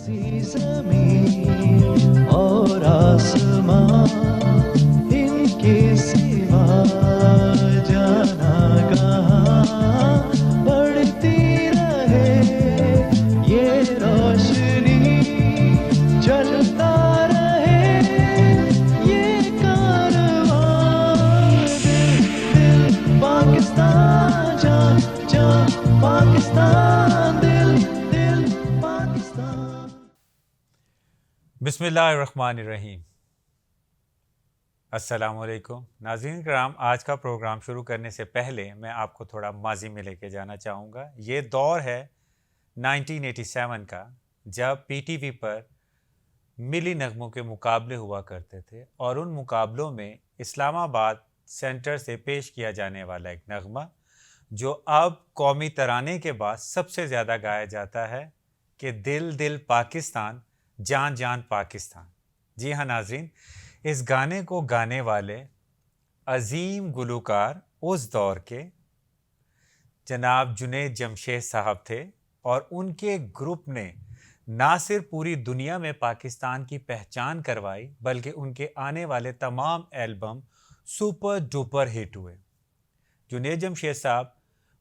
सी ज़मीं और आसमां इनके सिवा जाना कहाँ, बढ़ती रहे ये रोशनी, चलता रहे ये कारवां। दिल दिल पाकिस्तान, जान जान पाकिस्तान, दिल दिल पाकिस्तान। बिस्मिल्लाहिर्रहमानिर्रहीम। अस्सलामुअलैकुम नाज़रीन कराम, आज का प्रोग्राम शुरू करने से पहले मैं आपको थोड़ा माजी में लेके जाना चाहूँगा। ये दौर है 1987 का, जब पीटीवी पर मिली नगमों के मुकाबले हुआ करते थे और उन मुकाबलों में इस्लामाबाद सेंटर से पेश किया जाने वाला एक नगमा, जो अब कौमी तराने के बाद सबसे ज़्यादा गाया जाता है कि दिल दिल पाकिस्तान, जान जान पाकिस्तान। जी हाँ नाज़रीन, इस गाने को गाने वाले अज़ीम गुलूकार उस दौर के जनाब जुनैद जमशेद साहब थे और उनके ग्रुप ने ना सिर्फ पूरी दुनिया में पाकिस्तान की पहचान करवाई, बल्कि उनके आने वाले तमाम एल्बम सुपर डुपर हिट हुए। जुनैद जमशेद साहब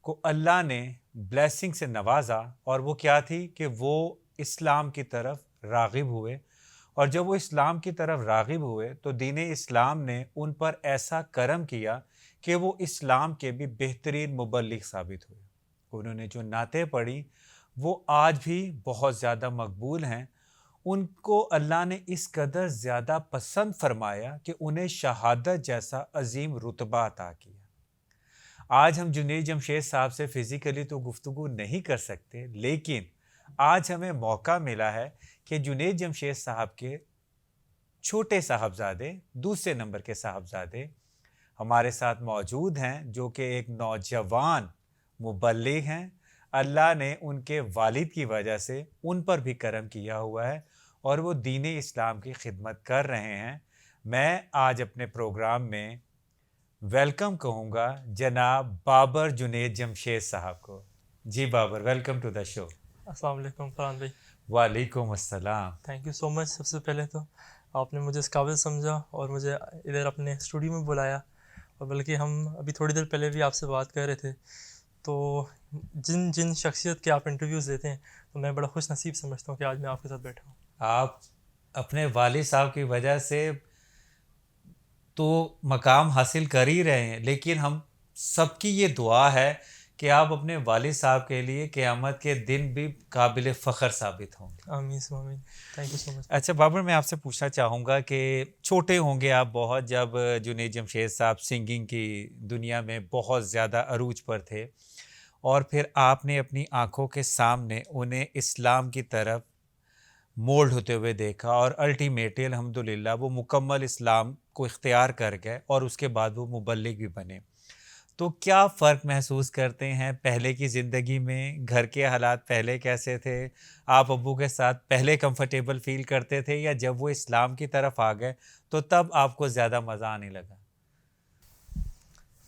को अल्लाह ने ब्लेसिंग से नवाजा, और वो क्या थी कि वो इस्लाम की तरफ राग़िब हुए, और जब वो इस्लाम की तरफ राग़िब हुए तो दीन इस्लाम ने उन पर ऐसा करम किया कि वो इस्लाम के भी बेहतरीन मुबल्लिग साबित हुए। उन्होंने जो नातें पढ़ी वो आज भी बहुत ज़्यादा मकबूल हैं। उनको अल्लाह ने इस कदर ज़्यादा पसंद फरमाया कि उन्हें शहादत जैसा अजीम रुतबा अता किया। आज हम जुनैद जमशेद साहब से फ़िज़िकली तो गुफ्तगू नहीं कर सकते, लेकिन आज हमें मौका मिला है कि जुनैद जमशेद साहब के छोटे साहबजादे, दूसरे नंबर के साहबजादे हमारे साथ मौजूद हैं, जो कि एक नौजवान मुबल्लिग हैं। अल्लाह ने उनके वालिद की वजह से उन पर भी करम किया हुआ है और वो दीन इस्लाम की खिदमत कर रहे हैं। मैं आज अपने प्रोग्राम में वेलकम कहूँगा जनाब बाबर जुनैद जमशेद साहब को। जी Babar, welcome to the show. अस्सलाम वालेकुम फरहान भाई। वालेकुम अस्सलाम। Thank you so much. सबसे पहले तो आपने मुझे इस काबिल समझा और मुझे इधर अपने स्टूडियो में बुलाया, और बल्कि हम अभी थोड़ी देर पहले भी आपसे बात कर रहे थे। तो जिन जिन शख्सियत के आप इंटरव्यूज़ देते हैं, तो मैं बड़ा खुश नसीब समझता हूँ कि आज मैं आपके साथ बैठा हूँ। आप अपने वालिद साहब की वजह से तो मकाम हासिल कर ही रहे हैं, लेकिन हम सबकी ये दुआ है कि आप अपने वालिद साहब के लिए क़यामत के दिन भी काबिल फ़ख्र साबित होंगे। आमीन आमीन। Thank you so much. अच्छा बाबर, मैं आपसे पूछना चाहूँगा कि छोटे होंगे आप बहुत, जब जुनैद जमशेद साहब सिंगिंग की दुनिया में बहुत ज़्यादा अरूज पर थे, और फिर आपने अपनी आँखों के सामने उन्हें इस्लाम की तरफ मोल्ड होते हुए देखा, और अल्टीमेटली अल्हम्दुलिल्लाह वो मुकम्मल इस्लाम को इख्तियार कर गए और उसके बाद वो मुबल्लिग भी बने। तो क्या फ़र्क महसूस करते हैं पहले की ज़िंदगी में? घर के हालात पहले कैसे थे? आप अब्बू के साथ पहले कंफर्टेबल फ़ील करते थे, या जब वो इस्लाम की तरफ आ गए तो तब आपको ज़्यादा मज़ा आने लगा?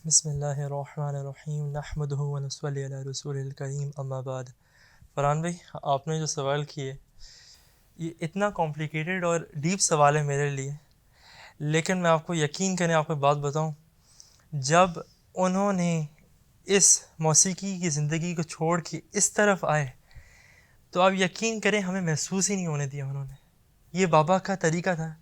बिस्मिल्लाहिर्रहमानिर्रहीम, नहमदुहु व नस्सल्ली अला रसूलिल करीम, अम्मा बाद। फरहान भाई, आपने जो सवाल किए, ये इतना कॉम्प्लिकेटेड और डीप सवाल है मेरे लिए, लेकिन मैं आपको यकीन करें, आपको बात बताऊं, जब उन्होंने इस मौसीकी की ज़िंदगी को छोड़ के इस तरफ आए, तो आप यकीन करें हमें महसूस ही नहीं होने दिया उन्होंने। ये बाबा का तरीका था।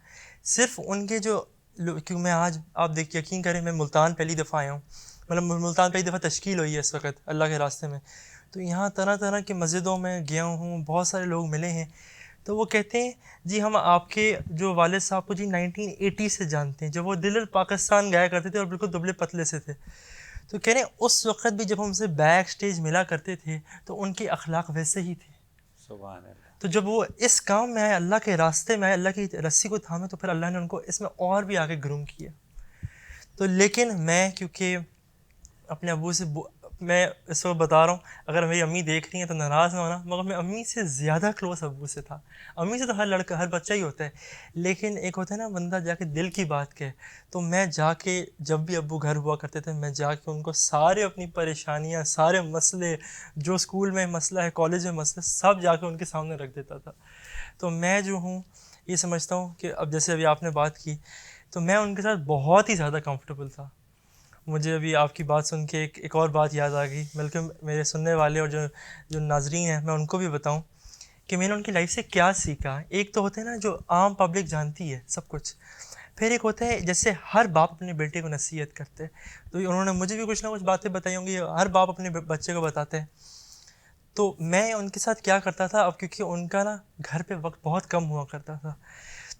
सिर्फ उनके जो क्योंकि मैं आज आप देख यकीन करें, मैं मुल्तान पहली दफ़ा आया हूँ, मतलब मुल्तान पहली दफ़ा तश्कील हुई है इस वक्त अल्लाह के रास्ते में। तो यहाँ तरह तरह की मस्जिदों में गया हूँ, बहुत सारे लोग मिले हैं। तो वो कहते हैं जी हम आपके जो वालिद साहब को जी 1980 से जानते हैं, जब वो दिल पाकिस्तान गाया करते थे और बिल्कुल दुबले पतले से थे। तो कह रहे हैं उस वक़्त भी जब हमसे बैक स्टेज मिला करते थे तो उनके अखलाक वैसे ही थे। सुभान अल्लाह। तो जब वो इस काम में आए, अल्लाह के रास्ते में आए, अल्लाह की रस्सी को थामे, तो फिर अल्लाह ने उनको इसमें और भी आगे ग्रूम किया। तो लेकिन मैं क्योंकि अपने अबू से मैं इस वक्त बता रहा हूँ, अगर मेरी अम्मी देख रही हैं तो नाराज़ ना होना, मगर मैं अम्मी से ज़्यादा क्लोज़ अब्बू से था। अम्मी से तो हर लड़का, हर बच्चा ही होता है, लेकिन एक होता है ना बंदा जाके दिल की बात कहे। तो मैं जाके, जब भी अब्बू घर हुआ करते थे, मैं जाके उनको सारे अपनी परेशानियाँ, सारे मसले, जो स्कूल में मसला है, कॉलेज में मसला, सब जाके उनके सामने रख देता था। तो मैं जो हूँ ये समझता हूँ कि अब जैसे अभी आपने बात की, तो मैं उनके साथ बहुत ही ज़्यादा कंफर्टेबल था। मुझे अभी आपकी बात सुन के एक और बात याद आ गई, बल्कि मेरे सुनने वाले और जो जो नाजरीन हैं, मैं उनको भी बताऊं कि मैंने उनकी लाइफ से क्या सीखा। एक तो होते हैं ना जो आम पब्लिक जानती है सब कुछ, फिर एक होता है जैसे हर बाप अपने बेटे को नसीहत करते हैं, तो उन्होंने मुझे भी कुछ ना कुछ बातें बताई होंगी, हर बाप अपने बच्चे को बताते हैं। तो मैं उनके साथ क्या करता था, अब क्योंकि उनका ना घर पे वक्त बहुत कम हुआ करता था,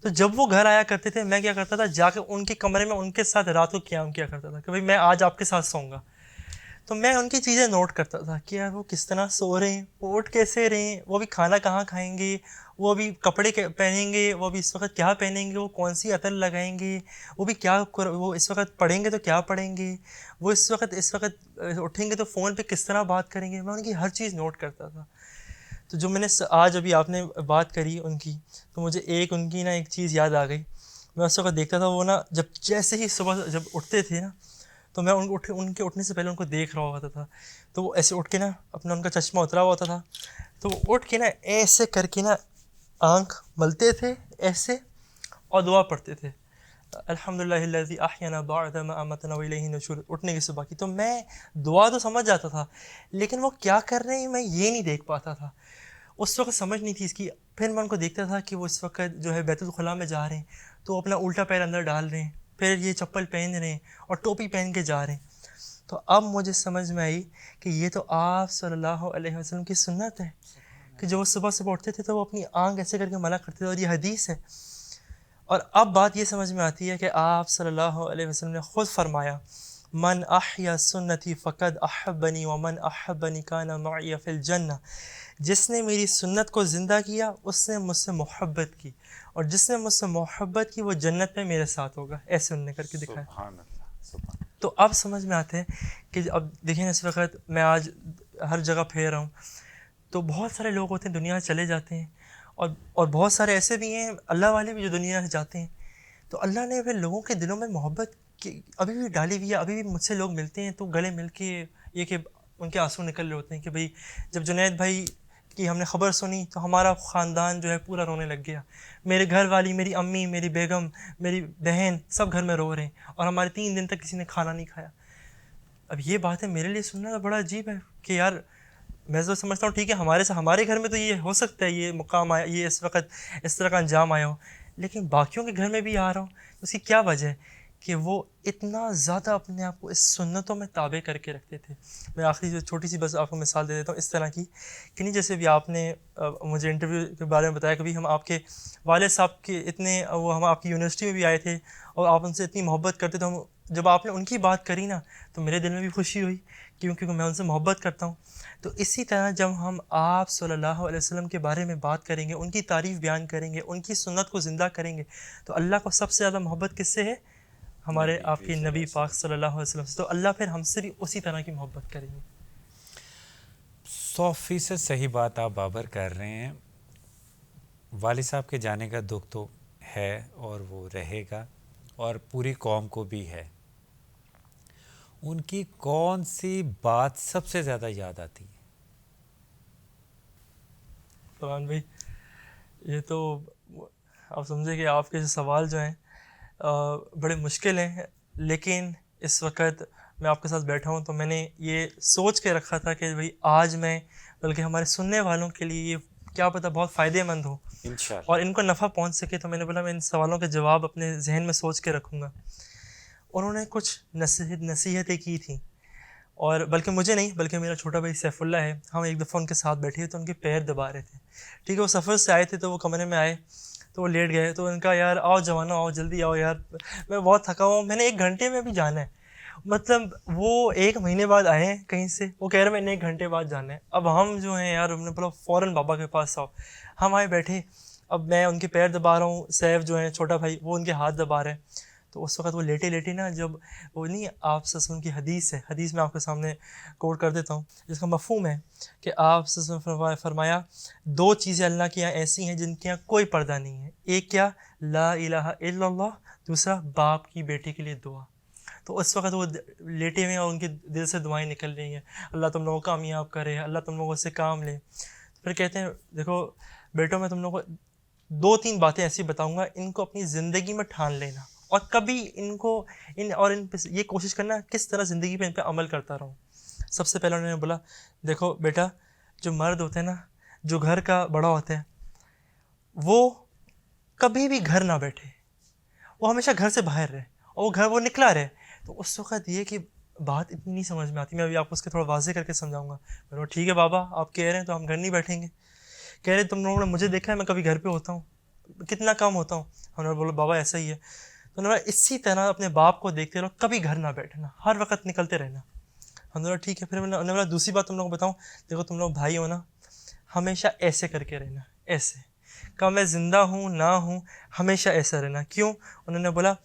तो जब वो घर आया करते थे, मैं क्या करता था, जाकर उनके कमरे में उनके साथ रात को क़याम किया करता था कि भाई मैं आज आपके साथ सोऊंगा। तो मैं उनकी चीज़ें नोट करता था कि यार वो किस तरह सो रहे हैं, वो उठ कैसे रहे हैं, वो अभी खाना कहाँ खाएंगे, वो अभी कपड़े पहनेंगे, वो अभी इस वक्त क्या पहनेंगे, वो कौन सी अतर लगाएंगे, वो भी क्या वो इस वक्त पढ़ेंगे तो क्या पढ़ेंगे, वो इस वक्त उठेंगे तो फ़ोन पे किस तरह बात करेंगे। मैं उनकी हर चीज़ नोट करता था। तो जो मैंने आज अभी आपने बात करी उनकी, तो मुझे एक उनकी ना एक चीज़ याद आ गई। मैं उस वक्त देखता था, वो ना जब जैसे ही सुबह जब उठते थे ना, तो मैं उनके उठने से पहले उनको देख रहा होता था। तो वो ऐसे उठ के ना, अपना उनका चश्मा उतरा हुआ होता था, तो वो उठ के ना ऐसे करके ना आँख मलते थे ऐसे, और दुआ पढ़ते थे, अल्हम्दुलिल्लाहिल्लज़ी अहयाना बअदा मा अमातना व इलैहि नशूर, उठने के सुबह की। तो मैं दुआ तो समझ जाता था, लेकिन वो क्या कर रहे हैं मैं ये नहीं देख पाता था, उस वक्त समझ नहीं थी इसकी। फिर मैं उनको देखता था कि वो इस वक्त जो है बैतुल खुला में जा रहे हैं, तो अपना उल्टा पैर अंदर डाल रहे हैं, फिर ये चप्पल पहन रहे हैं और टोपी पहन के जा रहे हैं। तो अब मुझे समझ में आई कि ये तो आप सल्लल्लाहु अलैहि वसल्लम की सुन्नत है, कि जो वो सुबह सुबह उठते थे तो वो अपनी आँख ऐसे करके मला करते थे, और ये हदीस है। और अब बात ये समझ में आती है कि आप सल्लल्लाहु अलैहि वसल्लम ने ख़ुद फरमाया, मन अहया सुन्नती फ़क़द अहब्बनी व मन अहब्बनी काना मअई फ़िल जन्नह, जिसने मेरी सुन्नत को ज़िंदा किया उसने मुझसे मोहब्बत की, और जिसने मुझसे मोहब्बत की वो जन्नत में मेरे साथ होगा। ऐसे उन्होंने करके दिखाया। सुभान अल्लाह, सुभान। तो अब समझ में आते हैं कि अब देखिए, इस वक्त मैं आज हर जगह फिर रहा हूँ, तो बहुत सारे लोग होते हैं दुनिया से चले जाते हैं, और बहुत सारे ऐसे भी हैं अल्लाह वाले भी जो दुनिया से जाते हैं। तो अल्लाह ने फिर लोगों के दिलों में मोहब्बत की अभी भी डाली हुई है। अभी भी मुझसे लोग मिलते हैं तो गले मिल के ये कि उनके आंसू निकल रहे होते हैं कि भाई जब जुनैद भाई की हमने ख़बर सुनी तो हमारा ख़ानदान जो है पूरा रोने लग गया। मेरे घर वाली, मेरी अम्मी, मेरी बेगम, मेरी बहन, सब घर में रो रहे हैं, और हमारे 3 दिन तक किसी ने खाना नहीं खाया। अब ये बात है मेरे लिए सुनना तो बड़ा अजीब है कि यार, मैं तो समझता हूँ ठीक है, हमारे घर में तो ये हो सकता है, ये मुकाम आया, ये इस वक्त इस तरह का अंजाम आया हो, लेकिन बाकियों के घर में भी आ रहा हूँ, तो उसकी क्या वजह है कि वो इतना ज़्यादा अपने आप को इस सुन्नतों में ताबे करके रखते थे। मैं आखिरी जो छोटी सी बस आपको मिसाल दे देता हूँ इस तरह की, कि नहीं जैसे भी आपने मुझे इंटरव्यू के बारे में बताया, कभी हम आपके वालिद साहब के इतने वो हम आपकी यूनिवर्सिटी में भी आए थे और आप उनसे इतनी मोहब्बत करते थे, हम जब आपने उनकी बात करी ना तो मेरे दिल में भी खुशी हुई, क्योंकि मैं उनसे मोहब्बत करता हूँ। तो इसी तरह जब हम आप सल्लल्लाहु अलैहि वसल्लम के बारे में बात करेंगे, उनकी तारीफ़ बयान करेंगे, उनकी सुन्नत को ज़िंदा करेंगे, तो अल्लाह को सबसे ज़्यादा मोहब्बत किससे है? हमारे आपके नबी पाक सल्लल्लाहु अलैहि वसल्लम से। तो अल्लाह फिर हमसे भी उसी तरह की मोहब्बत करेंगे। 100% सही बात आप बाबर कर रहे हैं। वालिद साहब के जाने का दुख तो है और वो रहेगा, और पूरी कौम को भी है। उनकी कौन सी बात सबसे ज़्यादा याद आती है? फरहान भाई, ये तो आप समझे कि आपके सवाल जो हैं बड़े मुश्किल हैं, लेकिन इस वक्त मैं आपके साथ बैठा हूँ तो मैंने ये सोच के रखा था कि भाई आज मैं, बल्कि हमारे सुनने वालों के लिए ये क्या पता बहुत फ़ायदेमंद हो इंशाअल्लाह, और इनको नफ़ा पहुँच सके। तो मैंने बोला मैं इन सवालों के जवाब अपने जहन में सोच के रखूँगा। उन्होंने कुछ नसीहतें की थी, और बल्कि मुझे नहीं, बल्कि मेरा छोटा भाई सैफुल्ला है, हम एक दफ़ा उनके साथ बैठे तो उनके पैर दबा रहे थे। ठीक है, वो सफ़र से आए थे तो वो कमरे में आए तो वो लेट गए, तो उनका यार आओ जवाना आओ जल्दी आओ यार, मैं बहुत थका हुआ हूँ, मैंने 1 घंटे में भी जाना है। मतलब वो 1 महीने बाद आए हैं कहीं से, वो कह रहे मैंने 1 घंटे बाद जाना है। अब हम जो हैं यार, हमने बोला फ़ौरन बाबा के पास आओ। हम आए बैठे, अब मैं उनके पैर दबा रहा हूँ, सैफ जो है छोटा भाई वो उनके हाथ दबा रहे हैं। तो उस वक्त वो लेटे लेटे ना, जब वो नहीं, आप सल्लल्लाहु की हदीस है, हदीस में आपके सामने कोट कर देता हूँ, जिसका मफ़हूम है कि आप सल्लल्लाहु अलैहि वसल्लम फरमाया, दो चीज़ें अल्लाह के यहाँ ऐसी हैं जिनके यहाँ कोई पर्दा नहीं है। एक क्या, ला इलाहा इल्लल्लाह, दूसरा बाप की बेटे के लिए दुआ। तो उस वक्त वो लेटे हुए हैं और उनके दिल से दुआएं निकल रही हैं, अल्लाह तुम लोगों को कामयाब करे, अल्लाह तुम लोगों से काम ले। फिर कहते हैं, देखो बेटो, मैं तुम लोगों को दो तीन बातें ऐसी बताऊंगा, इनको अपनी ज़िंदगी में ठान लेना, और कभी इनको इन पे ये कोशिश करना किस तरह ज़िंदगी पे इन पे अमल करता रहूँ। सबसे पहले उन्होंने बोला, देखो बेटा, जो मर्द होते हैं ना, जो घर का बड़ा होता है, वो कभी भी घर ना बैठे, वो हमेशा घर से बाहर रहे, और वो घर वो निकला रहे। तो उस वक्त ये कि बात इतनी नहीं समझ में आती, मैं अभी आपको उसके थोड़ा वाजे करके समझाऊंगा। मैंने बोला, ठीक है बाबा, आप कह रहे हैं तो हम घर नहीं बैठेंगे। कह रहे, तुम लोगों ने मुझे देखा है, मैं कभी घर पे होता हूँ, कितना कम होता हूँ। हमने बोला, बाबा ऐसा ही है। तो उन्होंने बोला, इसी तरह अपने बाप को देखते रहो, कभी घर ना बैठना, हर वक्त निकलते रहना। हमने बोला ठीक है। फिर उन्होंने बोला, दूसरी बात तुम लोग को बताऊँ, देखो तुम लोग भाई हो ना, हमेशा ऐसे करके रहना, ऐसे, कहा मैं ज़िंदा हूँ ना हूँ, हमेशा ऐसा रहना। क्यों? उन्होंने बोला,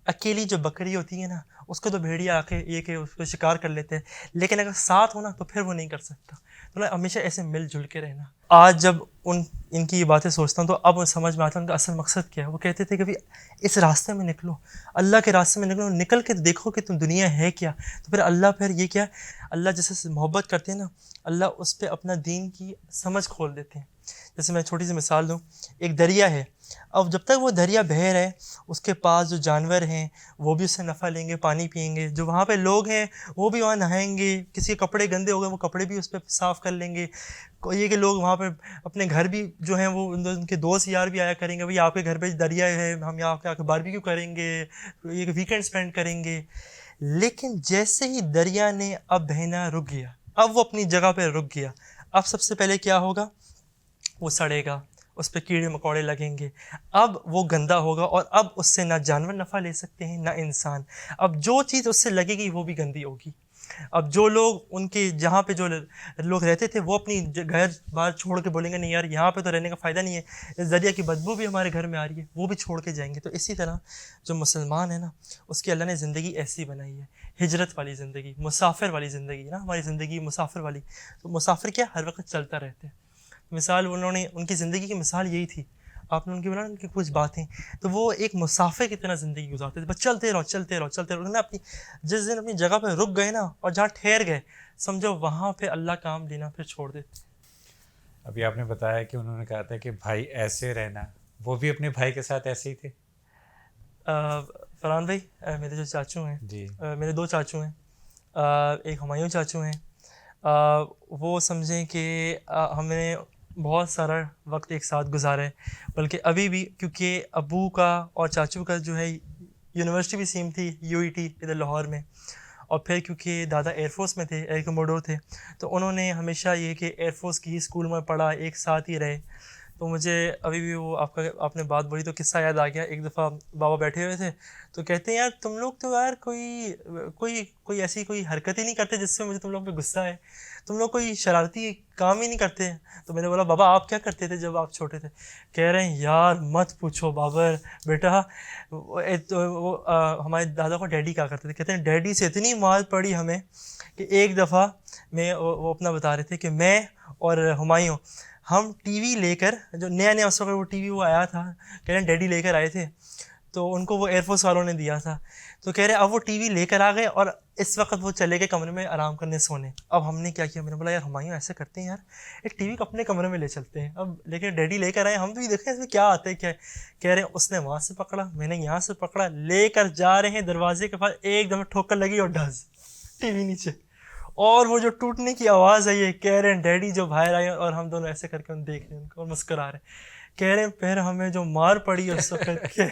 अकेली जो बकरी होती है ना, उसको तो भेड़िया आके ये कि उसको शिकार कर लेते हैं, लेकिन अगर साथ हो ना तो फिर वो नहीं कर सकता। तो ना, हमेशा ऐसे मिलजुल के रहना। आज जब इनकी ये बातें सोचता हूँ तो अब समझ में आता है उनका असल मकसद क्या है। वो कहते थे कि भाई, इस रास्ते में निकलो, अल्लाह के रास्ते में निकलो, निकल के देखो कि तुम दुनिया है क्या। तो फिर अल्लाह, फिर ये क्या, अल्लाह जैसे मोहब्बत करते हैं ना, अल्लाह उस पर अपना दीन की समझ खोल देते हैं। जैसे मैं छोटी सी मिसाल दूँ, एक दरिया है, अब जब तक वो दरिया बह रहा है, उसके पास जो जानवर हैं वो भी उससे नफ़ा लेंगे, पानी पिएंगे, जो वहाँ पे लोग हैं वो भी वहाँ नहाएंगे, किसी के कपड़े गंदे हो गए वो कपड़े भी उस पर साफ़ कर लेंगे। ये कि लोग वहाँ पे अपने घर भी जो हैं वो उनके दोस्त यार भी आया करेंगे, भाई आपके घर पे दरिया है, हम यहाँ आके बारबेक्यू करेंगे, एक वीकेंड स्पेंड करेंगे। लेकिन जैसे ही दरिया ने अब बहना रुक गया, अब वो अपनी जगह पर रुक गया, अब सबसे पहले क्या होगा, वो सड़ेगा, उस पर कीड़े मकोड़े लगेंगे, अब वो गंदा होगा, और अब उससे ना जानवर नफ़ा ले सकते हैं ना इंसान। अब जो चीज़ उससे लगेगी वो भी गंदी होगी। अब जो लोग उनके जहाँ पे जो लोग रहते थे वो अपनी घर बार छोड़ के बोलेंगे, नहीं यार यहाँ पे तो रहने का फ़ायदा नहीं है, इस दरिया की बदबू भी हमारे घर में आ रही है, वो भी छोड़ के जाएंगे। तो इसी तरह जो मुसलमान है ना, उसकी अल्लाह ने ज़िंदगी ऐसी बनाई है, हिजरत वाली ज़िंदगी, मुसाफिर वाली ज़िंदगी ना, हमारी ज़िंदगी मुसाफिर वाली। तो मुसाफिर क्या, हर वक्त चलता रहते हैं। मिसाल उन्होंने, उनकी ज़िंदगी की मिसाल यही थी, आपने उनकी बोला उनकी कुछ बातें, तो वो एक मुसाफिर की तरह ज़िंदगी गुजारते थे, बस चलते रहो चलते रहो चलते रहो। उन्होंने अपनी, जिस दिन अपनी जगह पर रुक गए ना और जहाँ ठहर गए, समझो वहाँ पे अल्लाह काम लेना फिर छोड़ देते। अभी आपने बताया कि उन्होंने कहा था कि भाई ऐसे रहना, वो भी अपने भाई के साथ ऐसे ही थे? फरहान भाई, मेरे जो चाचू हैं जी। मेरे दो चाचू हैं, एक हुमायूं चाचू हैं। वो समझें कि हमने बहुत सारा वक्त एक साथ गुजारा है, बल्कि अभी भी, क्योंकि अबू का और चाचू का जो है यूनिवर्सिटी भी सेम थी, यूईटी इधर लाहौर में, और फिर क्योंकि दादा एयरफोर्स में थे, एयर कमोडोर थे, तो उन्होंने हमेशा ये कि एयरफोर्स की ही स्कूल में पढ़ा, एक साथ ही रहे। तो मुझे अभी भी वो आपने बात बोली तो किस्सा याद आ गया। एक दफ़ा बाबा बैठे हुए थे तो कहते हैं, यार तुम लोग तो यार कोई कोई कोई ऐसी कोई हरकत ही नहीं करते जिससे मुझे तुम लोग पे गुस्सा है, तुम लोग कोई शरारती काम ही नहीं करते। तो मैंने बोला, बाबा आप क्या करते थे जब आप छोटे थे? कह रहे हैं, यार मत पूछो बाबर बेटा, हमारे दादा को डैडी क्या करते थे, कहते हैं डैडी से इतनी मार पड़ी हमें कि एक दफ़ा मैं, वो अपना बता रहे थे कि मैं और हुमायूं, हम टीवी लेकर, जो नया नया उस वक्त वो टीवी वो आया था, कह रहे हैं डैडी लेकर आए थे, तो उनको वो एयरफोर्स वालों ने दिया था। तो कह रहे अब वो टीवी लेकर आ गए और इस वक्त वो चले गए कमरे में आराम करने सोने। अब हमने क्या किया, मैंने बोला यार हुमायूं ऐसे करते हैं यार, एक टीवी को अपने कमरे में ले चलते हैं। अब लेकिन डैडी लेकर आए, हम भी देखें इसमें क्या आता है क्या है। कह रहे हैं उसने वहाँ से पकड़ा, मैंने यहाँ से पकड़ा, लेकर जा रहे हैं दरवाजे के पास, एकदम ठोकर लगी और ढस टीवी नीचे, और वो जो टूटने की आवाज़ आई है। कह रहे हैं डैडी जो बाहर आए और हम दोनों ऐसे करके उन देख रहे हैं उनको और मुस्कुरा रहे। कह रहे हैं फिर हमें जो मार पड़ी उस वक्त के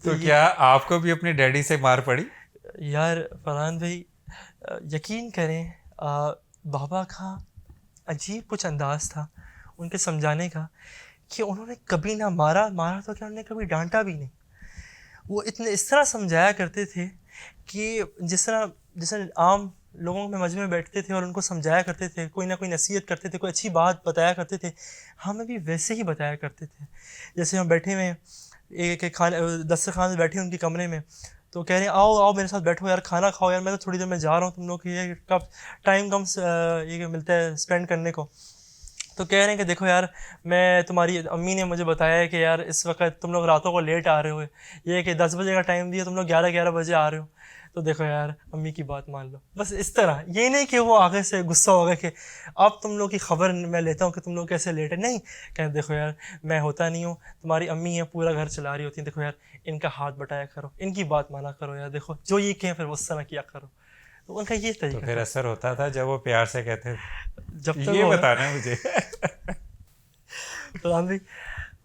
तो क्या आपको भी अपने डैडी से मार पड़ी? यार फरहान भाई, यकीन करें, बाबा का अजीब कुछ अंदाज़ था उनके समझाने का, कि उन्होंने कभी ना मारा, मारा तो क्या, उन्होंने कभी डांटा भी नहीं। वो इतने इस तरह समझाया करते थे कि जिस तरह जैसे आम लोगों में मजमे में बैठते थे और उनको समझाया करते थे, कोई ना कोई नसीहत करते थे, कोई अच्छी बात बताया करते थे, हमें भी वैसे ही बताया करते थे। जैसे हम बैठे हुए हैं, एक एक खाने दस्तरखान में बैठे उनके कमरे में, तो कह रहे हैं आओ आओ मेरे साथ बैठो यार, खाना खाओ यार, मैं तो थोड़ी देर में जा रहा हूँ, तुम लोग ये कब टाइम कम ये मिलता है स्पेंड करने को। तो कह रहे हैं कि देखो यार, मैं तुम्हारी अम्मी ने मुझे बताया है कि यार इस वक्त तुम लोग रातों को लेट आ रहे हो, ये कि 10 बजे का टाइम दिया, तुम लोग 11 बजे आ रहे हो, तो देखो यार अम्मी की बात मान लो। बस इस तरह, ये नहीं कि वो आगे से गुस्सा हो गया कि अब तुम लोग की खबर मैं लेता हूँ कि तुम लोग कैसे लेट है, नहीं, कहते देखो यार मैं होता नहीं हूँ, तुम्हारी अम्मी है पूरा घर चला रही होती है, देखो यार इनका हाथ बटाया करो, इनकी बात माना करो यार, देखो जो ये कहें फिर उस तरह किया करो। तो उनका ये तो तरीका फिर था। असर होता था जब वो प्यार से कहते जब तक ये वो बताना है मुझे। प्रधान भी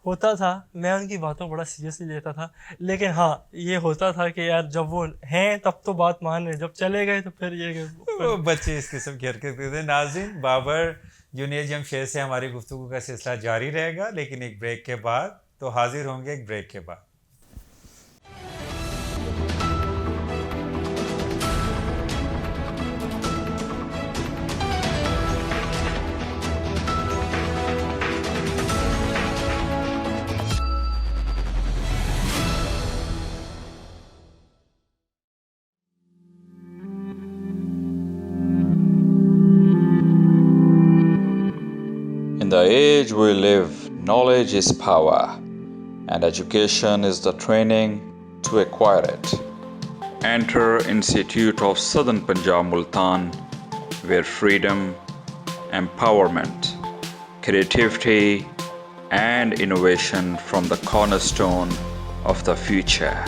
होता था, मैं उनकी बातों को बड़ा सीरियसली लेता था, लेकिन हाँ ये होता था कि यार जब वो हैं तब तो बात मान रहे, जब चले गए तो फिर ये वो बच्चे इस किस्म की हरकत करते हैं। नाज़रीन, बाबर जूनियर जमशेद से हमारी गुफ्तगू का सिलसिला जारी रहेगा, लेकिन एक ब्रेक के बाद। तो हाजिर होंगे एक ब्रेक के बाद। In the age we live, knowledge is power, and education is the training to acquire it. Enter Institute of Southern Punjab Multan, where freedom, empowerment, creativity, and innovation form the cornerstone of the future.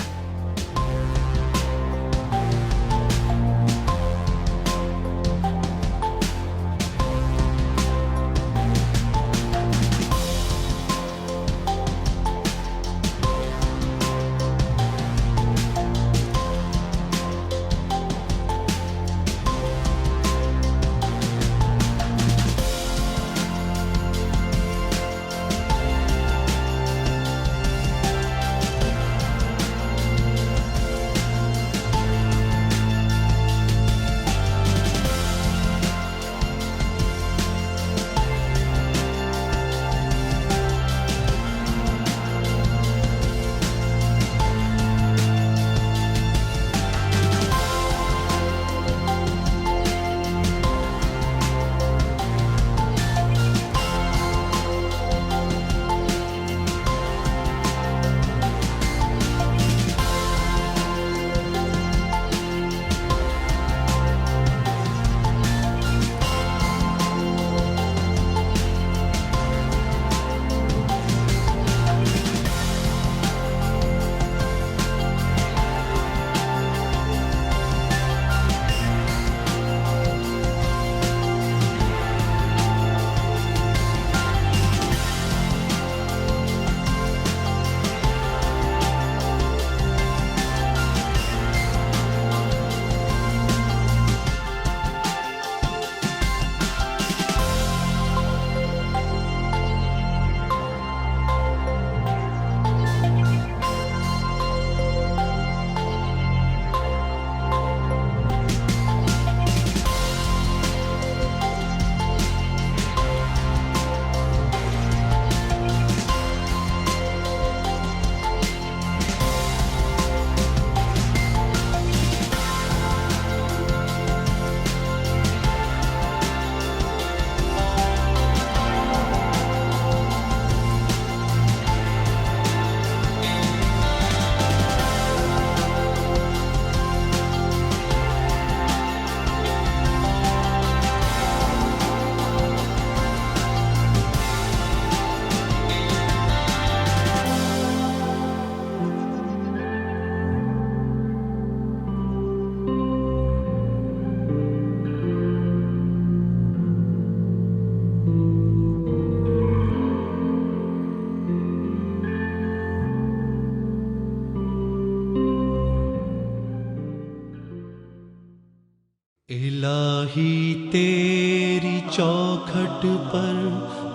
इलाही तेरी चौखट पर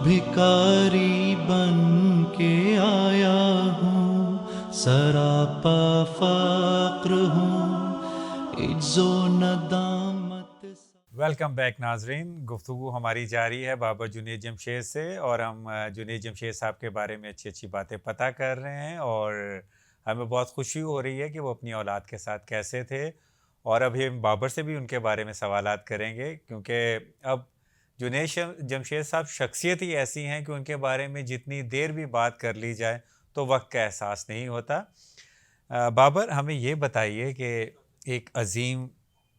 भिखारी बन के आया हूँ, सरापा फक्र हूँ, इज्जो नदामत। Welcome back नाजरीन। गुफ्तगू हमारी जारी है बाबर जुनैद जमशेद से, और हम जुनैद जमशेद साहब के बारे में अच्छी अच्छी बातें पता कर रहे हैं, और हमें बहुत खुशी हो रही है कि वो अपनी औलाद के साथ कैसे थे। और अभी हम बाबर से भी उनके बारे में सवालात करेंगे, क्योंकि अब जुनैद जमशेद साहब शख्सियत ही ऐसी हैं कि उनके बारे में जितनी देर भी बात कर ली जाए तो वक्त का एहसास नहीं होता। बाबर, हमें ये बताइए कि एक अजीम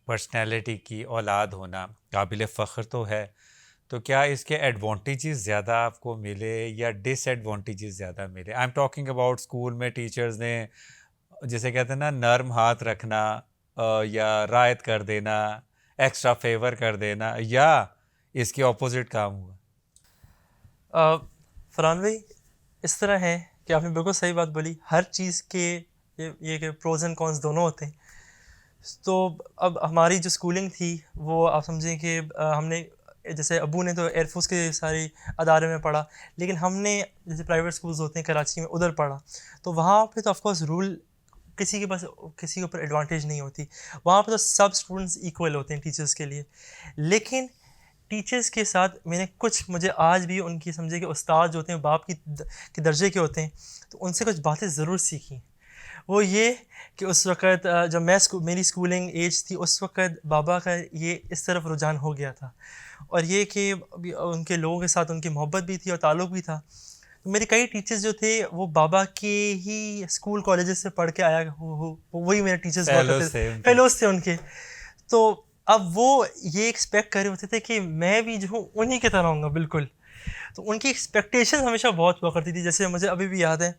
पर्सनैलिटी की औलाद होना काबिल फ़ख्र तो है, तो क्या इसके एडवांटेजेस ज़्यादा आपको मिले या डिसएडवांटेजेस ज़्यादा मिले? I am talking about school में टीचर्स ने जिसे कहते हैं ना नर्म हाथ रखना, या रायत कर देना, एक्स्ट्रा फेवर कर देना, या इसके ऑपोजिट काम हुआ? फरहान भाई, इस तरह है कि आपने बिल्कुल सही बात बोली। हर चीज़ के ये कि प्रोज एंड कॉन्स दोनों होते हैं। तो अब हमारी जो स्कूलिंग थी वो आप समझें कि हमने जैसे अबू ने तो एयरफोर्स के सारे अदारे में पढ़ा, लेकिन हमने जैसे प्राइवेट स्कूल्स होते हैं कराची में उधर पढ़ा। तो वहाँ पे तो ऑफकोर्स रूल किसी के पास किसी के ऊपर एडवांटेज नहीं होती। वहाँ पे तो सब स्टूडेंट्स इक्वल होते हैं टीचर्स के लिए। लेकिन टीचर्स के साथ मुझे आज भी उनकी समझे कि उस्ताद जो होते हैं बाप की दर्जे के होते हैं, तो उनसे कुछ बातें ज़रूर सीखी। वो ये कि उस वक़्त जब मेरी स्कूलिंग एज थी, उस वक़्त बाबा का ये इस तरफ रुझान हो गया था, और ये कि उनके लोगों के साथ उनकी मोहब्बत भी थी और ताल्लुक़ भी था। तो मेरे कई टीचर्स जो थे वो बाबा के ही स्कूल कॉलेजेस से पढ़ के आया वही मेरे टीचर्स हुआ करते थे, फेलोज़ थे उनके। तो अब वो ये एक्सपेक्ट कर रहे होते थे कि मैं भी जो हूँ उन्हीं की तरह होऊंगा बिल्कुल। तो उनकी एक्सपेक्टेशन हमेशा बहुत हुआ करती थी। जैसे मुझे अभी भी याद है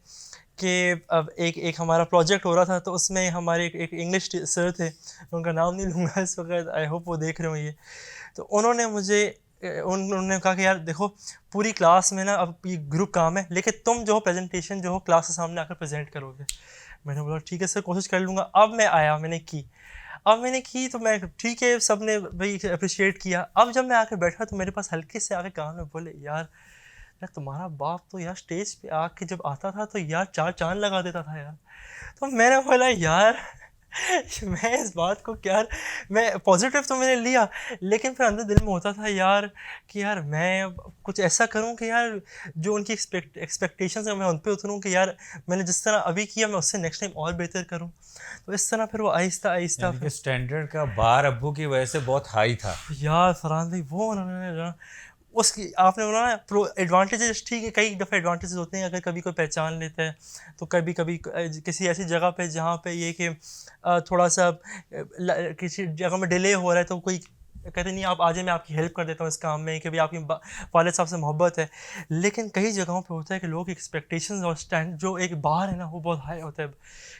कि अब एक हमारा प्रोजेक्ट हो रहा था, तो उसमें हमारे एक इंग्लिश सर थे, उनका नाम नहीं लूँगा इस वक्त, आई होप वो देख रहे हो ये। तो उन्होंने कहा कि यार देखो, पूरी क्लास में ना अब ये ग्रुप काम है, लेकिन तुम जो प्रेजेंटेशन जो हो क्लास के सामने आकर प्रेजेंट करोगे। मैंने बोला ठीक है सर, कोशिश कर लूँगा। अब मैंने की तो मैं ठीक है, सब ने भाई अप्रिशिएट किया। अब जब मैं आके बैठा तो मेरे पास हल्के से आके कान में बोले, यार तुम्हारा बाप तो यार स्टेज पे आके जब आता था तो यार 4 चांद लगा देता था यार। तो मैंने बोला यार मैं इस बात को क्या, मैं पॉजिटिव तो मैंने लिया, लेकिन फिर अंदर दिल में होता था यार कि यार मैं कुछ ऐसा करूं कि यार जो उनकी एक्सपेक्टेशंस है मैं उन पे उतरूं, कि यार मैंने जिस तरह अभी किया मैं उससे नेक्स्ट टाइम और बेहतर करूं। तो इस तरह फिर वो आहिस्ता आहिस्ता स्टैंडर्ड का बार अब्बू की वजह से बहुत हाई था यार। फरहान भाई वो उन्होंने उसकी आपने बोला ना प्रो एडवांटेजेस, ठीक है, कई दफ़ा एडवांटेजेस होते हैं। अगर कभी कोई पहचान लेता है तो कभी कभी किसी ऐसी जगह पे जहाँ पे ये कि थोड़ा सा किसी जगह में डिले हो रहा है, तो कोई कहते नहीं आप आ जाए, मैं आपकी हेल्प कर देता हूँ इस काम में, कि भाई आपकी वालिद साहब से मोहब्बत है। लेकिन कई जगहों पे होता है कि लोगों की एक्सपेक्टेशंस और स्टैंड जो एक बार है ना वो बहुत हाई होता है,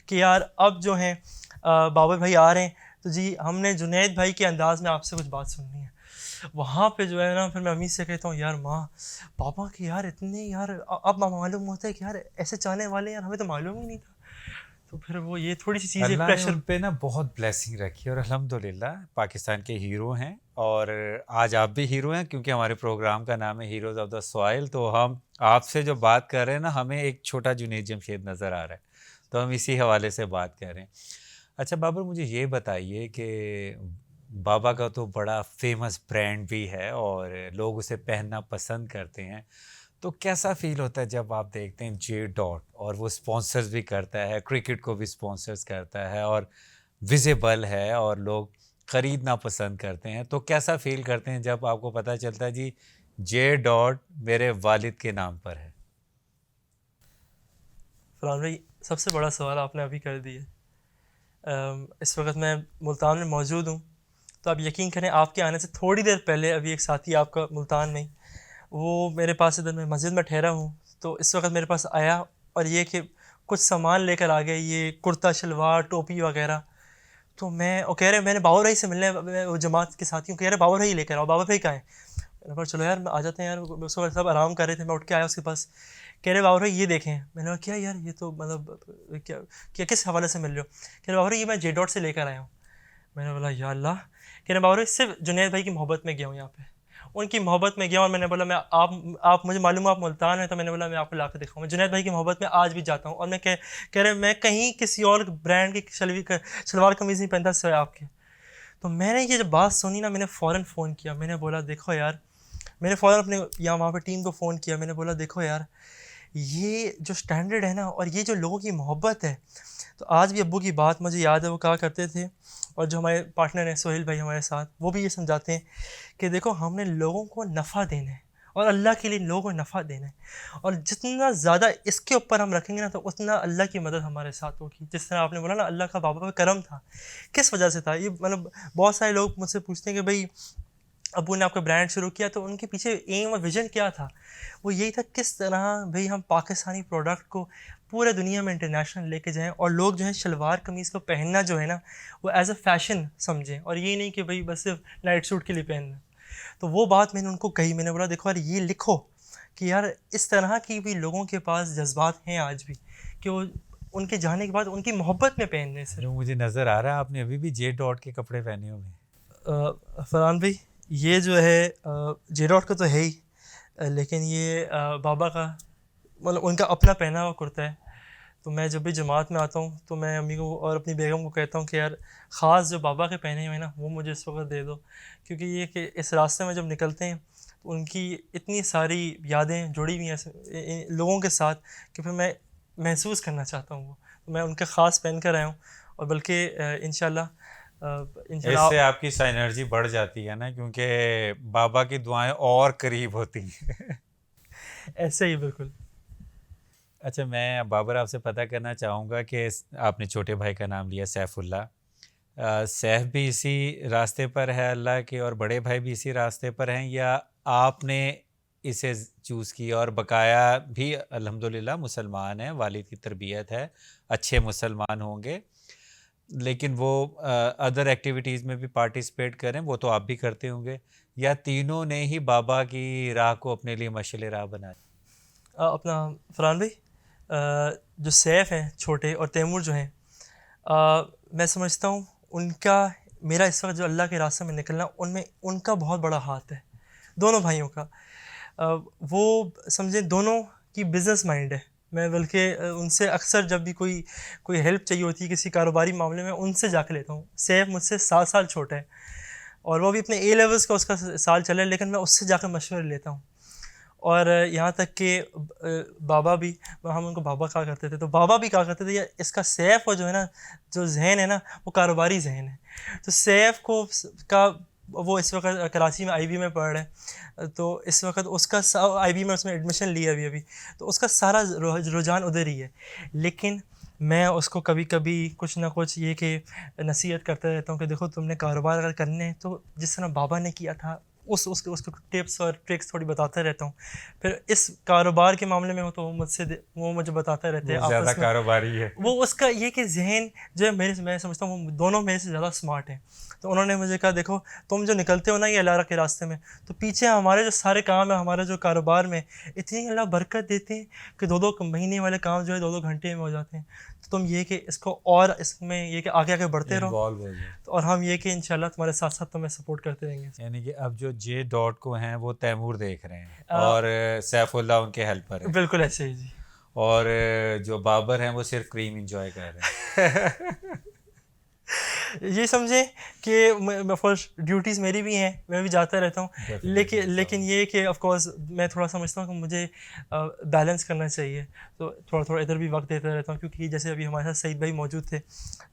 कि यार अब जो है बाबर भाई आ रहे हैं, तो जी हमने जुनैद भाई के अंदाज़ में आपसे कुछ बात सुननी है। वहाँ पे जो है ना फिर मैं अम्मी से कहता हूँ, यार माँ पापा की यार इतने यार अब मालूम होता है कि यार ऐसे चाहने वाले, यार हमें तो मालूम ही नहीं था। तो फिर वो ये थोड़ी सी चीज़ें प्रेशर पे ना बहुत ब्लेसिंग रखी, और अल्हम्दुलिल्लाह पाकिस्तान के हीरो हैं, और आज आप भी हीरो हैं, क्योंकि हमारे प्रोग्राम का नाम है हीरोज़ ऑफ द सॉइल। तो हम आपसे जो बात कर रहे हैं ना, हमें एक छोटा जुनैद जमशेद नज़र आ रहा है, तो हम इसी हवाले से बात कर रहे हैं। अच्छा बाबर, मुझे ये बताइए कि बाबा का तो बड़ा फेमस ब्रांड भी है और लोग उसे पहनना पसंद करते हैं, तो कैसा फील होता है जब आप देखते हैं जे डॉट, और वो स्पॉन्सर्स भी करता है, क्रिकेट को भी स्पॉन्सर्स करता है, और विजिबल है और लोग ख़रीदना पसंद करते हैं, तो कैसा फील करते हैं जब आपको पता चलता है जी जे डॉट मेरे वालिद के नाम पर है? फरहान भाई, सबसे बड़ा सवाल आपने अभी कर दिया। इस वक्त मैं मुल्तान में मौजूद हूँ, तो आप यकीन करें आपके आने से थोड़ी देर पहले अभी एक साथी आपका मुल्तान में, वो मेरे पास इधर मैं मस्जिद में ठहरा हूँ, तो इस वक्त मेरे पास आया और ये कि कुछ सामान लेकर आ गए, ये कुर्ता शलवार टोपी वगैरह। तो वो कह रहे मैंने बाबर भाई से मिलने, वो जमात के साथियों कह रहे बाबर भाई लेकर आओ, बाबर भाई कहाँ है? मैंने कहा चलो यार आ जाते हैं यार। उस वक्त सब आराम कर रहे थे, मैं उठ के आया उसके पास, कह रहे बाबर भाई ये देखें। मैंने कहा क्या यार, ये तो मतलब क्या किस हवाले से मिल रहे हो? कह रहे बाबर भाई ये मैं जे डॉट से लेकर आया हूँ। मैंने बोला या अल्लाह। कह रहे बाबर भाई सिर्फ जुनैद भाई की मोहब्बत में गया हूँ, यहाँ पे उनकी मोहब्बत में गया। और मैंने बोला मैं आप मुझे मालूम है आप मुल्तान हैं, तो मैंने बोला मैं आपको ला कर दिखाऊँ। मैं जुनैद भाई की मोहब्बत में आज भी जाता हूँ, और मैं कह रहे मैं कहीं किसी और ब्रांड की शलवार कमीज़ नहीं पहनता सिवाय आपके। तो मैंने ये जब बात सुनी ना, मैंने फ़ौरन फ़ोन किया, मैंने बोला देखो यार, मैंने फ़ौरन अपने यहाँ वहाँ पे टीम को फ़ोन किया, मैंने बोला देखो यार, ये जो स्टैंडर्ड है ना और ये जो लोगों की मोहब्बत है, तो आज भी अब्बू की बात मुझे याद है, वो कहा करते थे, और जो हमारे पार्टनर हैं सोहेल भाई हमारे साथ, वो भी ये समझाते हैं कि देखो हमने लोगों को नफ़ा देना है और अल्लाह के लिए लोगों को नफ़ा देना है, और जितना ज़्यादा इसके ऊपर हम रखेंगे ना तो उतना अल्लाह की मदद हमारे साथ होगी। जिस तरह आपने बोला ना अल्लाह का बाबा पे करम था, किस वजह से था ये, मतलब बहुत सारे लोग मुझसे पूछते हैं कि भाई अबू ने आपका ब्रांड शुरू किया तो उनके पीछे एम और विजन क्या था। वो यही था किस तरह भाई हम पाकिस्तानी प्रोडक्ट को पूरे दुनिया में इंटरनेशनल लेके जाएं, और लोग जो है शलवार कमीज़ को पहनना जो है ना वो एज अ फैशन समझें, और ये नहीं कि भाई बस सिर्फ नाइट सूट के लिए पहनना। तो वो बात मैंने उनको कही, मैंने बोला देखो यार ये लिखो कि यार इस तरह की भी लोगों के पास जज्बात हैं आज भी, कि वो उनके जाने के बाद उनकी मोहब्बत में पहनने से। जो मुझे नज़र आ रहा है आपने अभी भी जे डॉट के कपड़े पहने हुए हैं। फरहान भाई ये जो है जे डॉट का तो है ही, लेकिन ये बाबा का मतलब उनका अपना पहना हुआ कुर्ता है। तो मैं जब भी जमात में आता हूँ तो मैं अम्मी को और अपनी बेगम को कहता हूँ कि यार ख़ास जो बाबा के पहने हुए हैं ना वो मुझे इस वक्त दे दो, क्योंकि ये कि इस रास्ते में जब निकलते हैं तो उनकी इतनी सारी यादें जुड़ी हुई हैं लोगों के साथ कि फिर मैं महसूस करना चाहता हूँ वो, तो मैं उनके ख़ास पहन कर आया हूँ। और बल्कि इंशाल्लाह इससे आपकी एनर्जी बढ़ जाती है ना, क्योंकि बाबा की दुआएं और करीब होती हैं। ऐसे ही बिल्कुल। अच्छा, मैं बाबर आपसे पता करना चाहूँगा कि आपने छोटे भाई का नाम लिया सैफुल्लाह, सैफ भी इसी रास्ते पर है अल्लाह के और बड़े भाई भी इसी रास्ते पर हैं, या आपने इसे चूज़ किया? और बकाया भी अल्हम्दुलिल्लाह मुसलमान हैं, वालिद की तरबियत है, अच्छे मुसलमान होंगे, लेकिन वो अदर एक्टिविटीज़ में भी पार्टिसिपेट करें, वो तो आप भी करते होंगे, या तीनों ने ही बाबा की राह को अपने लिए मशाल राह बनाया? अपना फरहान भाई जो सैफ हैं छोटे और तैमूर जो हैं, मैं समझता हूँ उनका मेरा इस वक्त जो अल्लाह के रास्ते में निकलना उनमें उनका बहुत बड़ा हाथ है, दोनों भाइयों का। वो समझें दोनों की बिज़नेस माइंड है। मैं बल्कि उनसे अक्सर जब भी कोई हेल्प चाहिए होती है किसी कारोबारी मामले में उनसे जाके लेता हूँ। सैफ मुझसे 7 साल छोटा है और वो भी अपने ए लेवल्स का उसका साल चला है, लेकिन मैं उससे जाकर मशवरे लेता हूँ। और यहाँ तक कि बाबा भी, हम उनको बाबा कहा करते थे, तो बाबा भी कहा करते थे यार इसका सैफ और जो है ना जो जहन है ना वो कारोबारी जहन है। तो सैफ को का वो इस वक्त कराची में आईबी में पढ़ रहा है, तो इस वक्त उसका आईबी में उसने एडमिशन लिया अभी, तो उसका सारा रुझान उधर ही है। लेकिन मैं उसको कभी कभी कुछ ना कुछ ये कि नसीहत करता रहता हूँ कि देखो तुमने कारोबार अगर करने हैं तो जिस तरह बाबा ने किया था उसको टिप्स और ट्रिक्स थोड़ी बताता रहता हूँ। फिर इस कारोबार के मामले में हो तो वो मुझे बताता रहते हैं, ज़्यादा कारोबारी है वो उसका ये कि जहन जो है मैं समझता हूँ वो दोनों मेरे से ज़्यादा स्मार्ट हैं। तो उन्होंने मुझे कहा देखो तुम जो निकलते हो ना ये अल्लाह के रास्ते में, तो पीछे हमारे जो सारे काम है हमारे जो कारोबार में इतनी अल्लाह बरकत देते हैं कि 2-2 महीने वाले काम जो है 2-2 घंटे में हो जाते हैं। तो तुम ये कि इसको और इसमें ये कि आगे आगे बढ़ते रहो, और हम ये कि इंशाल्लाह तुम्हारे साथ साथ तुम्हें सपोर्ट करते रहेंगे। यानी कि अब जो जे डॉट को हैं वो तैमूर देख रहे हैं और सैफुल्लाह उनके हेल्पर हैं। बिल्कुल ऐसे ही जी। और जो बाबर हैं वो सिर्फ क्रीम एंजॉय कर रहे हैं। ये समझे कि मैं फर्स्ट ड्यूटीज़ मेरी भी हैं, मैं भी जाता रहता हूँ, लेकिन ये कि ऑफ कोर्स मैं थोड़ा समझता हूँ कि मुझे बैलेंस करना चाहिए, तो थोड़ा थोड़ा इधर भी वक्त देता रहता हूँ। क्योंकि जैसे अभी हमारे साथ सईद भाई मौजूद थे,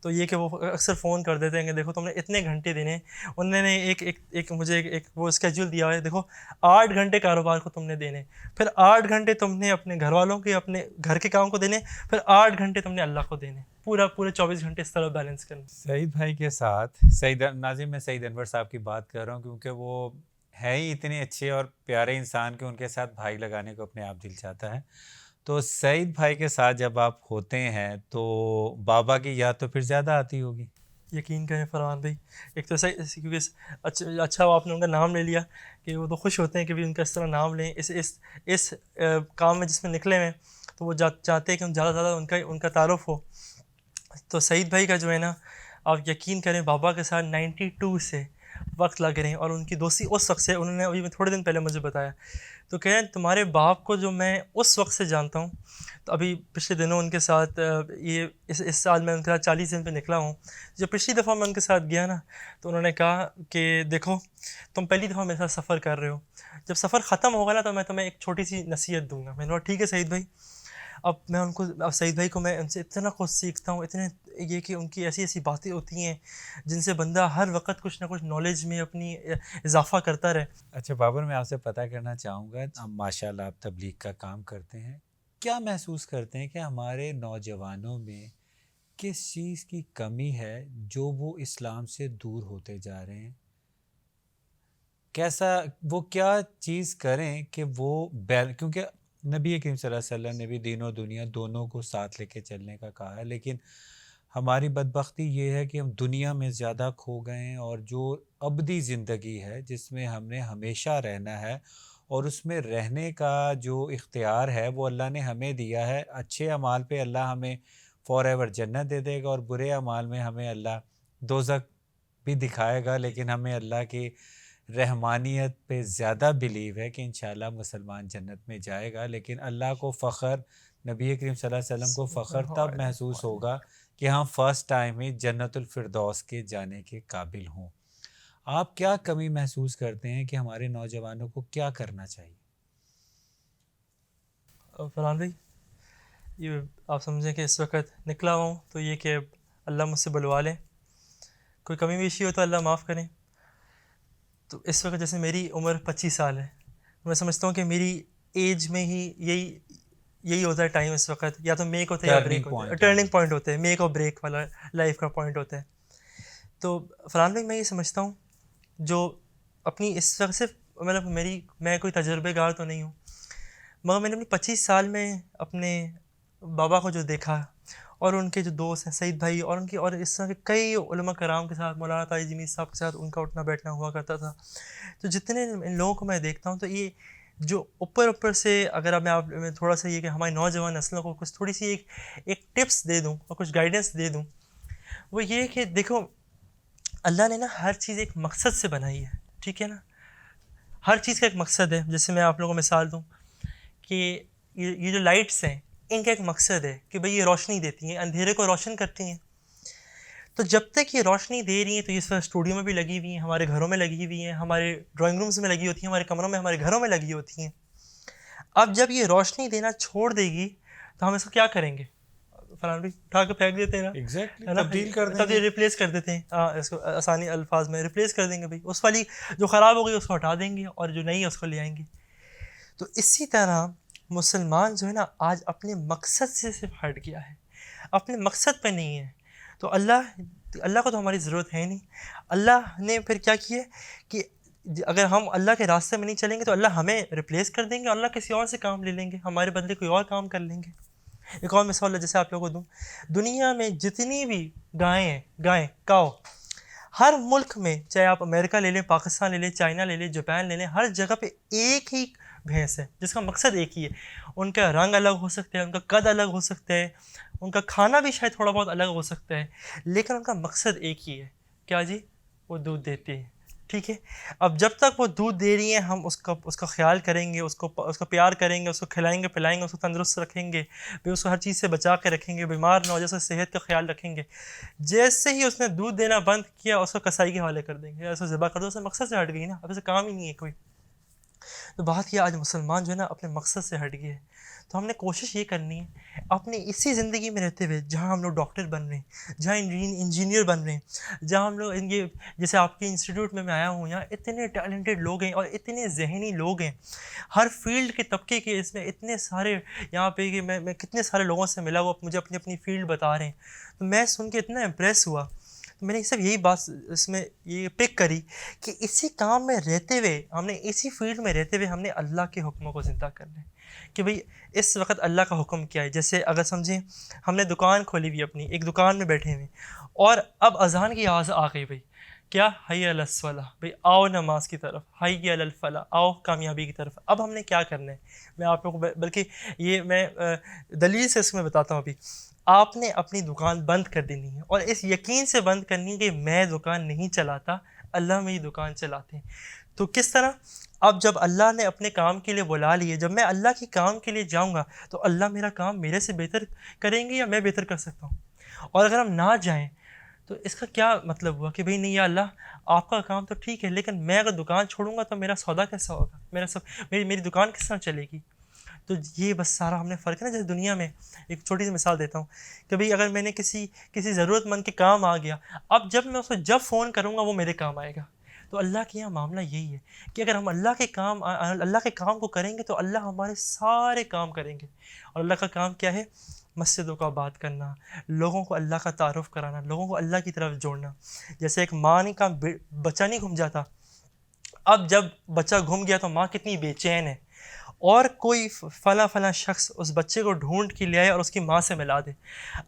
तो ये कि वो अक्सर फ़ोन कर देते हैं कि देखो तुमने इतने घंटे देने, उन्होंने एक मुझे एक वो स्केड्यूल दिया है, देखो 8 घंटे कारोबार को तुमने देने, फिर 8 घंटे तुमने अपने घर वालों के अपने घर के काम को देने, फिर 8 घंटे तुमने अल्लाह को देने, पूरे 24 घंटे इस तरह बैलेंस करना। सईद भाई के साथ नाज़िम मैं सईद अनवर साहब की बात कर रहा हूँ, क्योंकि वो है ही इतने अच्छे और प्यारे इंसान के उनके साथ भाई लगाने को अपने आप दिल चाहता है। तो सईद भाई के साथ जब आप होते हैं तो बाबा की याद तो फिर ज़्यादा आती होगी। यकीन करें फरहान भाई, एक तो सही क्योंकि अच्छा आपने उनका नाम ले लिया कि वो तो खुश होते हैं कि भी उनका इस तरह नाम लें इस काम में जिसमें निकले हुए, तो वो चाहते हैं कि हम ज़्यादा से ज़्यादा उनका तारुफ हो। तो सईद भाई का जो है ना, आप यकीन करें बाबा के साथ 92 से वक्त लग रहे हैं और उनकी दोस्ती उस वक्त से, उन्होंने अभी थोड़े दिन पहले मुझे बताया, तो कह रहे हैं तुम्हारे बाप को जो मैं उस वक्त से जानता हूँ, तो अभी पिछले दिनों उनके साथ ये इस साल मैं उनके साथ 40 दिन पे निकला हूँ। जब पिछली दफ़ा मैं उनके साथ गया ना, तो उन्होंने कहा कि देखो तुम पहली दफ़ा मेरे साथ सफ़र कर रहे हो, जब सफ़र ख़त्म होगा ना तो मैं तुम्हें एक छोटी सी नसीहत दूंगा। मैंने कहा ठीक है सईद भाई। अब सईद भाई को मैं उनसे इतना कुछ सीखता हूँ, इतने ये कि उनकी ऐसी ऐसी बातें होती हैं जिनसे बंदा हर वक्त कुछ ना कुछ नॉलेज में अपनी इजाफा करता रहे। अच्छा बाबर, मैं आपसे पता करना चाहूँगा, अब माशाल्लाह आप तबलीग का काम करते हैं, क्या महसूस करते हैं कि हमारे नौजवानों में किस चीज़ की कमी है जो वो इस्लाम से दूर होते जा रहे हैं? कैसा वो क्या चीज़ करें कि वो क्योंकि नबी करीम सल्लल्लाहु अलैहि वसल्लम ने भी दीन और दुनिया दोनों को साथ लेके चलने का कहा है, लेकिन हमारी बदबख्ती ये है कि हम दुनिया में ज़्यादा खो गए हैं और जो अबदी ज़िंदगी है जिसमें हमने हमेशा रहना है और उसमें रहने का जो इख्तियार है वो अल्लाह ने हमें दिया है। अच्छे अमाल पे अल्लाह हमें फ़ॉर एवर जन्नत दे देगा और बुरे अमाल में हमें अल्लाह दोज़ख भी दिखाएगा, लेकिन हमें अल्लाह की रहमानियत पे ज़्यादा बिलीव है कि इंशाल्लाह मुसलमान जन्नत में जाएगा। लेकिन अल्लाह को फ़ख्र, नबी करीम सल्लल्लाहु अलैहि वसल्लम को फ़ख्र तब महसूस होगा कि हम फ़र्स्ट टाइम ही जन्नतुल फ़िरदौस के जाने के काबिल हों। आप क्या कमी महसूस करते हैं कि हमारे नौजवानों को क्या करना चाहिए? फरहान भाई, ये आप समझें कि इस वक्त निकला हूँ तो ये कि अल्लाह मुझसे बुलवा लें, कोई कमी पेशी हो तो अल्लाह माफ़ करें। तो इस वक्त जैसे मेरी उम्र 25 साल है, मैं समझता हूँ कि मेरी एज में ही यही होता है टाइम इस वक्त, या तो मेक होता है या ब्रेक होता है, टर्निंग पॉइंट होते हैं, मेक और ब्रेक वाला लाइफ का पॉइंट होता है। तो फरहान भाई, मैं ये समझता हूँ जो अपनी इस वक्त सिर्फ मतलब मैं कोई तजर्बेगार तो नहीं हूँ, मगर मैंने अपनी 25 साल में अपने बाबा को जो देखा और उनके जो दोस्त हैं सईद भाई और उनकी और इस तरह के कई उलमा कराम के साथ, मौलाना ताइज़ मीर साहब के साथ उनका उठना बैठना हुआ करता था, तो जितने इन लोगों को मैं देखता हूँ तो ये जो ऊपर से अगर अब मैं थोड़ा सा ये कि हमारी नौजवान नस्लों को कुछ थोड़ी सी एक टिप्स दे दूँ और कुछ गाइडेंस दे दूँ, वो ये कि देखो अल्लाह ने ना हर चीज़ एक मकसद से बनाई है, ठीक है ना, हर चीज़ का एक मकसद है। जैसे मैं आप लोगों को मिसाल दूँ कि ये जो लाइट्स हैं इनका एक मकसद है कि भाई ये रोशनी देती हैं, अंधेरे को रोशन करती हैं। तो जब तक ये रोशनी दे रही हैं तो ये स्टूडियो में भी लगी हुई हैं, हमारे घरों में लगी हुई हैं, हमारे ड्राइंग रूम्स में लगी होती हैं, हमारे कमरों में, हमारे घरों में लगी होती हैं। अब जब ये रोशनी देना छोड़ देगी तो हम इसको क्या करेंगे? फरहान भाई, उठा के फेंक देते हैं ना, एग्जैक्टली, है ना, तब्दील कर देंगे, तब्दील रिप्लेस कर देते हैं। हाँ, इसको आसानी अल्फाज में रिप्लेस कर देंगे भाई, उस वाली जो ख़राब हो गई उसको हटा देंगे और जो नई है उसको ले आएंगे। तो इसी तरह मुसलमान जो है ना आज अपने मकसद से सिर्फ हट गया है, अपने मकसद पे नहीं है। तो अल्लाह को तो हमारी ज़रूरत है नहीं। अल्लाह ने फिर क्या किया कि अगर हम अल्लाह के रास्ते में नहीं चलेंगे तो अल्लाह हमें रिप्लेस कर देंगे, अल्लाह किसी और से काम ले लेंगे, हमारे बदले कोई और काम कर लेंगे। एक और मिसाल है जैसे आप लोगों को दूँ, दुनिया में जितनी भी गायें काओ, हर मुल्क में, चाहे आप अमेरिका ले लें, पाकिस्तान ले लें, चाइना ले लें, जापान ले लें, हर जगह पे एक ही भैंस है जिसका मकसद एक ही है। उनका रंग अलग हो सकता है, उनका कद अलग हो सकता है, उनका खाना भी शायद थोड़ा बहुत अलग हो सकता है, लेकिन उनका मकसद एक ही है, क्या जी? वो दूध देती है, ठीक है। अब जब तक वो दूध दे रही है हम उसका ख्याल करेंगे, उसका प्यार करेंगे, उसको खिलाएंगे पिलाएंगे, उसको तंदुरुस्त रखेंगे, फिर उसको हर चीज़ से बचा के रखेंगे, बीमार ना हो जाए, सेहत का ख्याल रखेंगे। जैसे ही उसने दूध देना बंद किया उसको कसाई के हवाले कर देंगे, उसको ज़िबा कर दो, उससे मकसद से हट गई ना, अब ऐसे काम ही नहीं है कोई। तो बात यह, आज मुसलमान जो है ना अपने मकसद से हट गए। तो हमने कोशिश ये करनी है अपनी इसी ज़िंदगी में रहते हुए, जहाँ हम लोग डॉक्टर बन रहे हैं, जहाँ इंजीनियर बन रहे हैं, जहाँ हम लोग ये जैसे आपके इंस्टीट्यूट में मैं आया हूँ, यहाँ इतने टैलेंटेड लोग हैं और इतने जहनी लोग हैं, हर फील्ड के तबके के, इसमें इतने सारे यहाँ पे कि मैं कितने सारे लोगों से मिला, वो मुझे अपनी अपनी फील्ड बता रहे हैं। तो मैं सुन के इतना इम्प्रेस हुआ, तो मैंने सिर्फ यही बात इसमें ये पिक करी कि इसी काम में रहते हुए, हमने इसी फील्ड में रहते हुए हमने अल्लाह के हुक्मों को ज़िंदा करना है कि भाई इस वक्त अल्लाह का हुक्म क्या है। जैसे अगर समझें हमने दुकान खोली हुई अपनी, एक दुकान में बैठे हुए और अब अज़ान की आवाज़ आ गई, भाई क्या, हय्या अलस सलाह, भाई आओ नमाज की तरफ, हय्या अलल फलाह, आओ कामयाबी की तरफ। अब हमने क्या करना है, मैं आप लोगों को, बल्कि ये मैं दलील से इसमें बताता हूँ। अभी आपने अपनी दुकान बंद कर देनी है और इस यकीन से बंद करनी है कि मैं दुकान नहीं चलाता, अल्लाह मेरी दुकान चलाते हैं। तो किस तरह, अब जब अल्लाह ने अपने काम के लिए बुला लिए, जब मैं अल्लाह के काम के लिए जाऊंगा तो अल्लाह मेरा काम मेरे से बेहतर करेंगे या मैं बेहतर कर सकता हूँ? और अगर हम ना जाएं तो इसका क्या मतलब हुआ कि भाई नहीं या अल्लाह आपका काम तो ठीक है, लेकिन मैं अगर दुकान छोड़ूंगा तो मेरा सौदा कैसा होगा, मेरा सब मेरी दुकान किस तरह चलेगी? तो ये बस सारा हमने फ़र्क है ना। जैसे दुनिया में एक छोटी सी मिसाल देता हूँ कि भाई अगर मैंने किसी ज़रूरतमंद के काम आ गया, अब जब मैं उसको जब फ़ोन करूँगा वो मेरे काम आएगा। तो अल्लाह के यहाँ मामला यही है कि अगर हम अल्लाह के काम को करेंगे तो अल्लाह हमारे सारे काम करेंगे। और अल्लाह का काम क्या है? मस्जिदों का बात करना, लोगों को अल्लाह का तारुफ़ कराना, लोगों को अल्लाह की तरफ जोड़ना। जैसे एक माँ ने का बच्चा नहीं घूम जाता, अब जब बच्चा घूम गया तो माँ कितनी बेचैन है, और कोई फला शख्स उस बच्चे को ढूंढ के ले आए और उसकी माँ से मिला दे।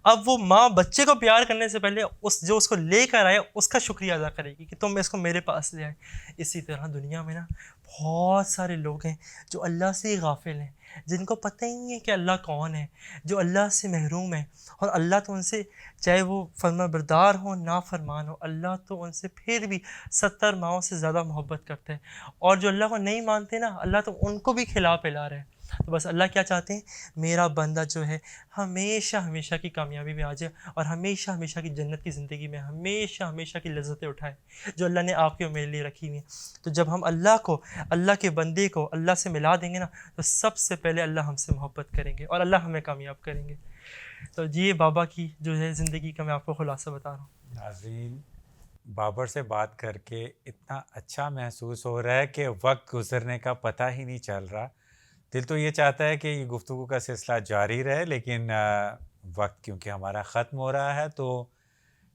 अब वो माँ बच्चे को प्यार करने से पहले जो उसको लेकर आए उसका शुक्रिया अदा करेगी कि तुम इसको मेरे पास ले आए। इसी तरह दुनिया में ना बहुत सारे लोग हैं जो अल्लाह से गाफिल हैं, जिनको पता ही नहीं है कि अल्लाह कौन है, जो अल्लाह से महरूम है। और अल्लाह तो उनसे, चाहे वो फरमाबरदार हो ना फरमान हो, अल्लाह तो उनसे फिर भी 70 माओं से ज़्यादा मोहब्बत करते हैं। और जो अल्लाह को नहीं मानते ना, अल्लाह तो उनको भी खिला पिला रहे हैं। तो बस अल्लाह क्या चाहते हैं? मेरा बंदा जो है हमेशा हमेशा की कामयाबी में आ जाए और हमेशा हमेशा की जन्नत की ज़िंदगी में हमेशा हमेशा की लज्जतें उठाए जो अल्लाह ने आपके और मेरे लिए रखी हुई हैं। तो जब हम अल्लाह के बंदे को अल्लाह से मिला देंगे ना, तो सबसे पहले अल्लाह हमसे मोहब्बत करेंगे और अल्लाह हमें कामयाब करेंगे। तो ये बाबा की जो है ज़िंदगी का मैं आपको खुलासा बता रहा हूँ। नाज़रीन, बाबर से बात करके इतना अच्छा महसूस हो रहा है कि वक्त गुजरने का पता ही नहीं चल रहा। दिल तो ये चाहता है कि ये गुफ्तगू का सिलसिला जारी रहे, लेकिन वक्त क्योंकि हमारा ख़त्म हो रहा है, तो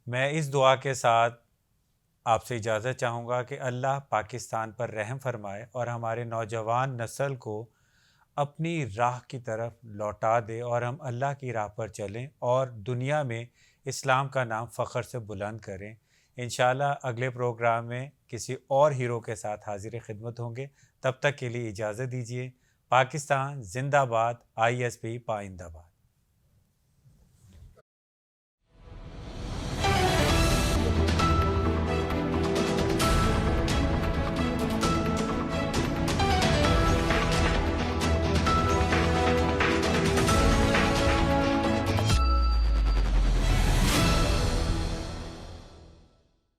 मैं इस दुआ के साथ आपसे इजाज़त चाहूँगा कि अल्लाह पाकिस्तान पर रहम फरमाए और हमारे नौजवान नस्ल को अपनी राह की तरफ लौटा दे और हम अल्लाह की राह पर चलें और दुनिया में इस्लाम का नाम फ़ख्र से बुलंद करें। इंशाल्लाह अगले प्रोग्राम में किसी और हीरो के साथ हाजिर खिदमत होंगे। तब तक के लिए इजाज़त दीजिए। पाकिस्तान जिंदाबाद, ISP पाइंदाबाद।